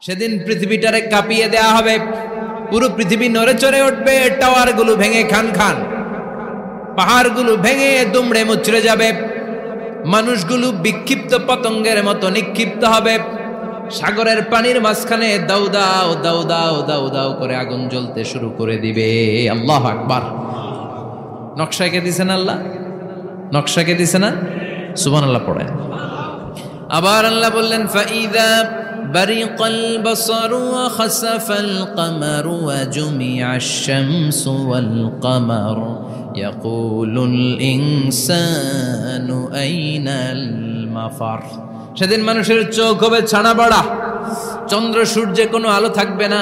সেদিন পৃথিবীটারে কাঁপিয়ে দেয়া হবে, পুরো পৃথিবী নড়ে চড়ে উঠবে, টাওয়ারগুলো ভেঙে খান খান, পাহাড়গুলো ভেঙে দুমড়ে মুচড়ে যাবে, মানুষগুলো বিক্ষিপ্ত পতঙ্গের মতো নিক্ষিপ্ত হবে, সাগরের পানির মাঝখানে দাউ দাউ দাউ দাউ দাউ দাউ করে আগুন জ্বলতে শুরু করে দিবে। আল্লাহু আকবার। নকশা কে দিছেন আল্লাহ? নকশা কে দিছে না? সুবহানাল্লাহ পড়েন। আবার আল্লাহ বললেন ফাইদা বারিকাল বাসারু ওয়া খাসাফাল কমারু ওয়া জুমিআশ শামসু ওয়াল কমার ইয়াকুলুল ইনসানু আইনাল মাফার। সেদিন মানুষের চোখ হবে ছানা বড়া, চন্দ্র সূর্যে কোনো আলো থাকবে না,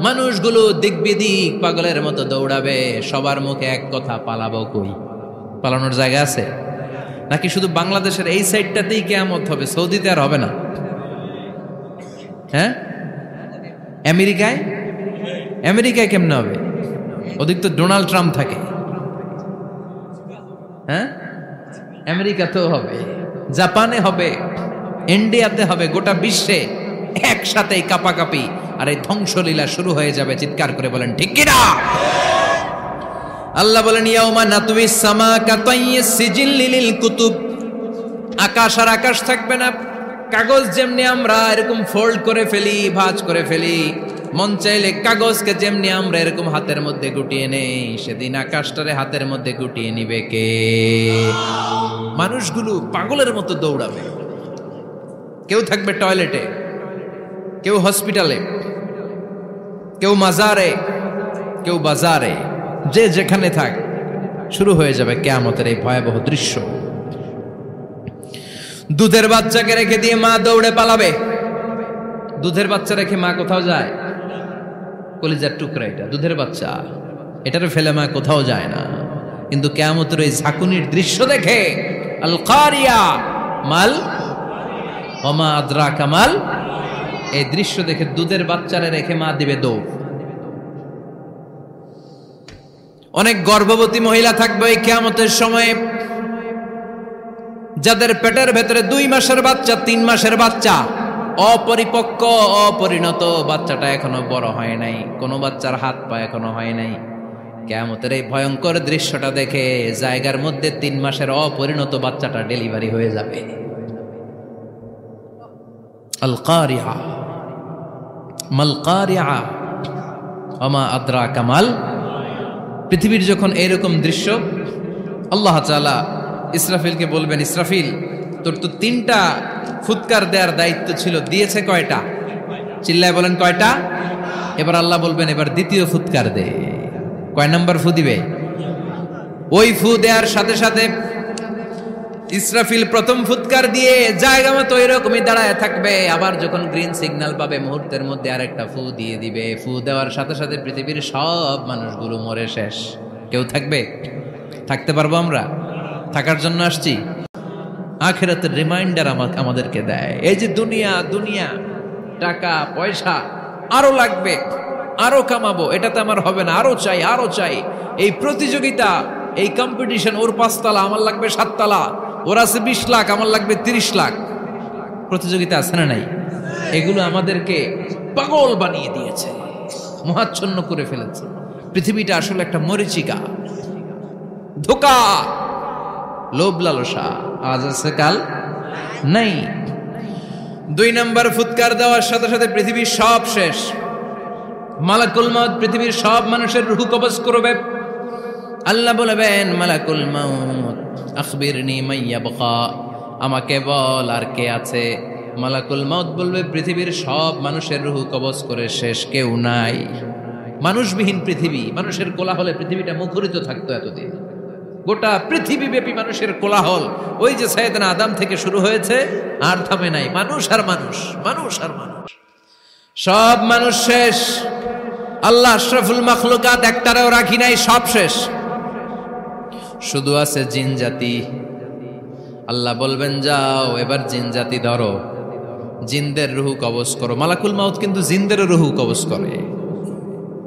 মানুষগুলো দিক বিদিক পাগলের মতো দৌড়াবে, সবার মুখে এক কথা, পালাবো কই? পালানোর জায়গা আছে নাকি শুধু বাংলাদেশের এই সাইডটাতেই কিয়ামত হবে? সৌদিতে আর হবে না? হ্যাঁ, আমেরিকায়? আমেরিকায় কেমনে হবে? ওদিক তো ডোনাল্ড ট্রাম্প থাকে। হ্যাঁ, আমেরিকাতেও হবে, জাপানে হবে, ইন্ডিয়াতে হবে, গোটা বিশ্বে একসাথেই কাপাকাপি আর এই ধ্বংসলীলা শুরু হয়ে যাবে। চিৎকার করে বলেন ঠিক কিনা? আল্লাহ বলেন ইয়াউমা নাতুইস সামা কাতাইয়িস সিজিল লিল কুতুব। আকাশ আর আকাশ থাকবে না, কাগজ যেমনি আমরা এরকম ফোল্ড করে ফেলি, ভাঁজ করে ফেলি, মন চাইলে কাগজকে যেমনি আমরা এরকম হাতের মধ্যে গুটিয়ে নেই, সেদিন আকাশটারে হাতের মধ্যে গুটিয়ে নিবে কে? মানুষগুলো পাগলের মতো দৌড়াবে, কেউ থাকবে টয়লেটে, কেউ হসপিটালে, কেউ মাজারে, কেউ বাজারে, যে যেখানে থাক, শুরু হয়ে যাবে কিয়ামতের এই ভয়াবহ দৃশ্য। দুধের বাচ্চাকে রেখে দিয়ে মা দৌড়ে পালাবে। দুধের বাচ্চা রেখে মা কোথাও যায়? কলিজার টুকরা এটা, দুধের বাচ্চা, এটারে ফেলে মা কোথাও যায় না। কিন্তু কিয়ামতের এই ঝাঁকুনির দৃশ্য দেখে আল কারিয়া মাল ওমা আদরাকা মাল, এই দৃশ্য দেখে দুধের বাচ্চারে রেখে মা দিবে দৌড়। অনেক গর্ভবতী মহিলা থাকবে এই কিয়ামতের সময়ে, যাদের পেটের ভেতরে 2 মাসের বাচ্চা, 3 মাসের বাচ্চা, অপরিপক্ক অপরিণত, বাচ্চাটা এখনো বড় হয় নাই, কোনো বাচ্চার হাত পা এখনো হয় নাই। কিয়ামতের এই ভয়ঙ্কর দৃশ্যটা দেখে জায়গার মধ্যে 3 মাসের অপরিণত বাচ্চাটা ডেলিভারি হয়ে যাবে। আল কারিয়া মাল কারিয়া ওমা আদরাকা মাল। পৃথিবীর যখন এরকম দৃশ্য, আল্লাহ তাআলা ইসরাফিলকে বলবেন, ইসরাফিল তোর তো 3টা ফুৎকার দেওয়ার দায়িত্ব ছিল, দিয়েছে কয়টা? চিল্লায় বলেন কয়টা? এবার আল্লাহ বলবেন এবার দ্বিতীয় ফুৎকার দে। কয় নাম্বার ফু দিবে? ওই ফু দেওয়ার সাথে সাথে ইসরাফিল প্রথম ফুৎকার দিয়ে জায়গা মতো এরকমই দাঁড়ায় থাকবে, আবার যখন গ্রিন সিগন্যাল পাবে মুহূর্তের মধ্যে আরেকটা ফু দিয়ে দিবে। ফু দেওয়ার সাথে সাথে পৃথিবীর সব মানুষগুলো মরে শেষ, কেউ থাকবে? থাকতে পারবো আমরা? থাকার জন্য আসছি। আখিরাতের রিমাইন্ডার আমাদেরকে দেয়, এই যে দুনিয়া দুনিয়া, টাকা পয়সা আরো লাগবে, আরো কামাবো, এটাতে আমার হবে না, আরো চাই আরো চাই। এই প্রতিযোগিতা, এই কম্পিটিশন, ওর 5 তলা আমার লাগবে 7 তলা, ওর আছে 20 লাখ আমার লাগবে 30 লাখ। প্রতিযোগিতা আছে না নাই? এগুলো আমাদেরকে পাগল বানিয়ে দিয়েছে, মোহাচ্ছন্ন করে ফেলেছে। পৃথিবীটা আসলে একটা মরীচিকা, ধোঁকা, লোভ লালসা, আজ আছে কাল নাই। 2 নম্বর ফুৎকার দেওয়ার সাথে সাথে পৃথিবীর সব শেষ। মালাকুল মউত পৃথিবীর সব মানুষের রূহ কবজ করবে। আল্লাহ বলবেন মালাকুল মউত আখবিরনি মাইয়াবকা, আমাকে বল আর কে আছে? মালাকুল মউত বলবে পৃথিবীর সব মানুষের রূহ কবজ করে শেষ, কেউ নাই। মানুষবিহীন পৃথিবী, মানুষের কোলাহলে পৃথিবীটা মুখরিত থাকতো এতদিন। গোটা পৃথিবীব্যাপী মানুষের কোলাহল, ওই যে সাইয়েদনা আদম থেকে শুরু হয়েছে, আর থামে নাই। মানুষ আর মানুষ, মানুষ আর মানুষ, সব মানুষ শেষ। আল্লাহ আশরাফুল মাখলুকাত একটারেও রাখি নাই, সব শেষ। শুধু আছে জিন জাতি। আল্লাহ বলবেন যাও এবার জিন জাতি ধরো, জিনদের রূহ কবজ করো। মালাকুল মউত কিন্তু জিনদেরও রূহ কবজ করে।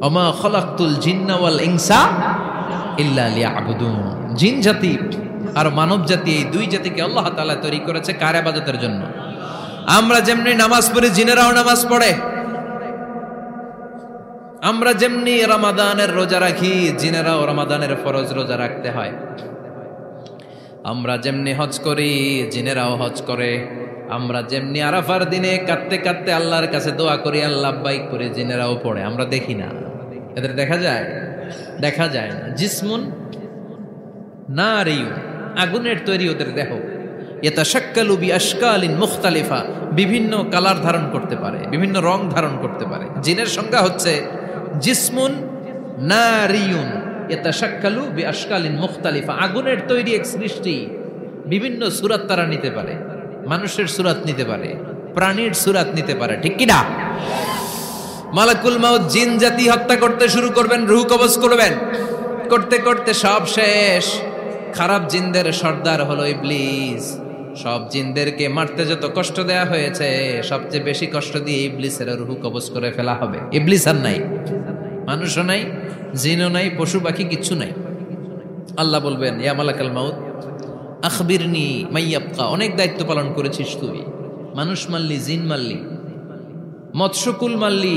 ওমা খলাকতুল জিন্না ওয়াল ইনসা ইল্লা লিয়াবুদুন। জিন জাতি আর মানব জাতি, এই 2 জাতিকে আল্লাহ তাআলা তৈরি করেছে কার ইবাদতের জন্য? আমরা যেমনি নামাজ পড়ি জিনেরাও নামাজ পড়ে, আমরা যেমনি রমাদানের রোজা রাখি জিনেরাও রমাদানের ফরজ রোজা রাখতে হয়, আমরা যেমনি হজ করি জিনেরাও হজ করে, আমরা যেমনি আরাফার দিনে কাঁদতে কাঁদতে আল্লাহর কাছে দোয়া করি আল্লাহ লাব্বাইক করে জিনেরাও পড়ে। আমরা দেখি না, এদের দেখা যায়? দেখা যায় না। জিসমুন নারিয়ুন, আগুনের তৈরি ওদের দেহ। ইয়াতাশাক্কালু বিআশকালিন মুখতালিফা, বিভিন্ন কালার ধারণ করতে পারে, বিভিন্ন রং ধারণ করতে পারে। জিনের সংজ্ঞা হচ্ছে জিসমুন নারিয়ুন ইয়াতাশাক্কালু বিআশকালিন মুখতালিফা, আগুনের তৈরি এক সৃষ্টি, বিভিন্ন সূরত তারা নিতে পারে, মানুষের সূরত নিতে পারে, প্রাণীর সূরত নিতে পারে, ঠিক কি না? মালাকুল মাউত জিন জাতি হত্যা করতে শুরু করবেন, রূহ কবজ করবেন, করতে করতে সব শেষ। খারাপ জিনদের সর্দার হলো ইবলিস। সব জিনদেরকে মারতে যত কষ্ট দেয়া হয়েছে সবচেয়ে বেশি কষ্ট দিয়ে ইবলিসের রূহ কবজ করে ফেলা হবে। ইবলিস আর নাই, মানুষও নাই, জিনও নাই, পশু পাখি কিচ্ছু নাই। আল্লাহ বলবেন ইয়া মালাকাল মাউত আখবিরনি মাইয়াবকা, অনেক দায়িত্ব পালন করেছিস তুই, মানুষ মারলি, জিন মারলি, মৎস্যকুল মারলি,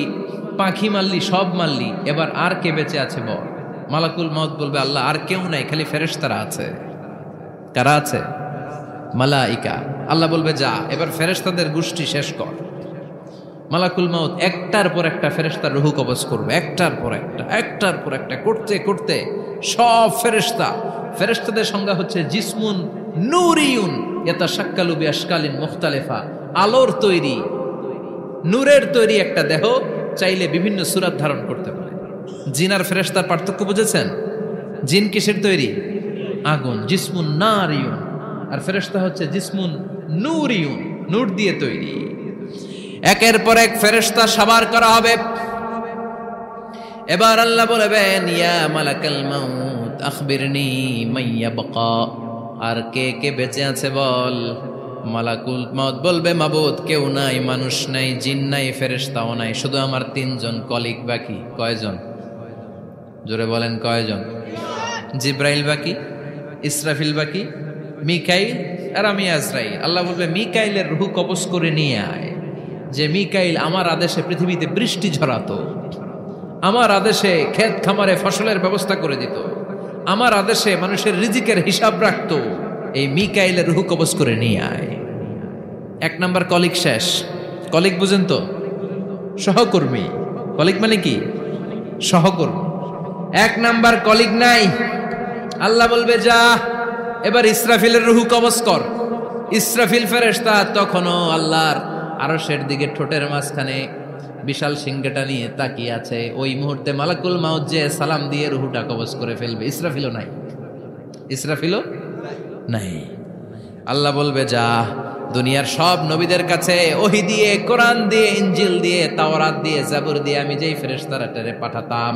পাখি মারলি, সব মারলি, এবার আর কে বেঁচে আছে বল। মালাকুল মাউত বলবে আল্লাহ আর কেউ নাই, খালি ফেরেশতারা আছে। কারা আছে? মালাইকা। আল্লাহ বলবে যা এবার ফেরেশতাদের গোষ্ঠী শেষ কর। মালাকুল মাউত একটার পর একটা ফেরেশতার রূহ কবজ করবে, একটার পর একটা, একটার পর একটা, করতে করতে সব ফেরেশতা। ফেরেশতাদের সংজ্ঞা হচ্ছে জিসমুন নূরিয়ুন ইয়াতাশাক্কালু বিআশকালিন মুখতালিফা, আলোর তৈরি, নূরের তৈরি একটা দেহ, চাইলে বিভিন্ন সূরত ধারণ করতে পারে। জিন আর ফেরেশতার পার্থক্য বুঝেছেন? জিন কিসের তৈরি? আগুন, জিসমুন নারিয়ুন, আর ফেরেশতা হচ্ছে জিসমুন নূরিয়ুন, নূর দিয়ে তৈরি। একের পর এক ফেরেশতা সাবার করা হবে। এবার আল্লাহ বলবেন ইয়া মালাকাল মাউত আখবিরনি মাইয়াবকা, আর কে কে বেঁচে আছে বল। মালাকুল মাউত বলবে মাবুদ কেউ নাই, মানুষ নাই, জিন নাই, ফেরেশতাও নাই, শুধু আমার তিনজন কলিগ বাকি। কয়জন? জোরে বলেন কয়জন? জিব্রাইল বাকি, ইসরাফিল বাকি, মিকাইল আর আমি আজরাইল। আল্লাহ বলবে মিকাইলের রূহ কবজ করে নিয়ে আয়। যে মিকাইল আমার আদেশে পৃথিবীতে বৃষ্টি ঝরাতো, আমার আদেশে ক্ষেত খামারে ফসলের ব্যবস্থা করে দিত, আমার আদেশে মানুষের রিজিকের হিসাব রাখতো, এই মিকাইলের রূহ কবজ করে নিয়ে আয়। এক নাম্বার কলিগ শেষ। কলিগ বুঝেন তো? সহকর্মী। কলিগ মানে কি? সহকর্মী। এক নাম্বার কলিগ নাই। আল্লাহ বলবে যা এবার ইসরাফিলের রূহ কবজ কর। ইসরাফিল ফেরেশতা তখনও আল্লাহর আরশের দিকে ঠোঁটের মাঝখানে বিশাল সিংহটা নিয়ে তাকিয়ে আছে। ওই মুহূর্তে মালাকুল মাউত যে সালাম দিয়ে রূহটা কবজ করে ফেলবে। ইসরাফিলও নাই, ইসরাফিলও নাই। আল্লাহ বলবে যা দুনিয়ার সব নবীদের কাছে ওহী দিয়ে, কোরআন দিয়ে, ইনজিল দিয়ে, তাওরাত দিয়ে, জাবুর দিয়ে আমি যেই ফেরেশতারা পাঠাতাম,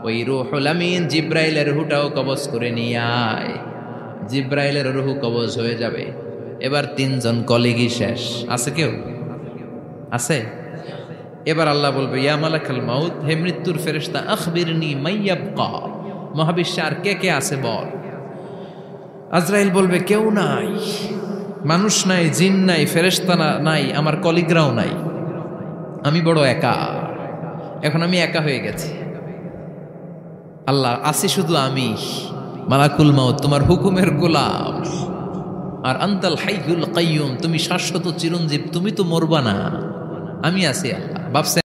ওই রূহুল আমিন জিব্রাইলের রূহটাও কবজ করে নিয়ে আয়। জিব্রাইলের রূহ কবজ হয়ে যাবে। এবার তিনজন কলিগই শেষ। আছে কেউ? আছে? এবার আল্লাহ বলবে ইয়া মালাকাল মাউত, হে মৃত্যুর ফেরেশতা আখবিরনি মাইয়াবকা, মহাবিশ্বে আর কে কে আছে বল। আজরাইল বলবে কেউ নাই, মানুষ নাই, জিন নাই, ফেরেশতা নাই, আমার কলিগরাও নাই, আমি বড় একা। এখন আমি একা হয়ে গেছি। আল্লাহ আসি শুধু আমি। মালাকুল মাউত তোমার হুকুমের গোলাম, আর আনতাল হাইয়ুল কাইয়ুম, তুমি শাশ্বত চিরঞ্জীব, তুমি তো মরবা না, আমি আছি। আল্লাহ ভাবছে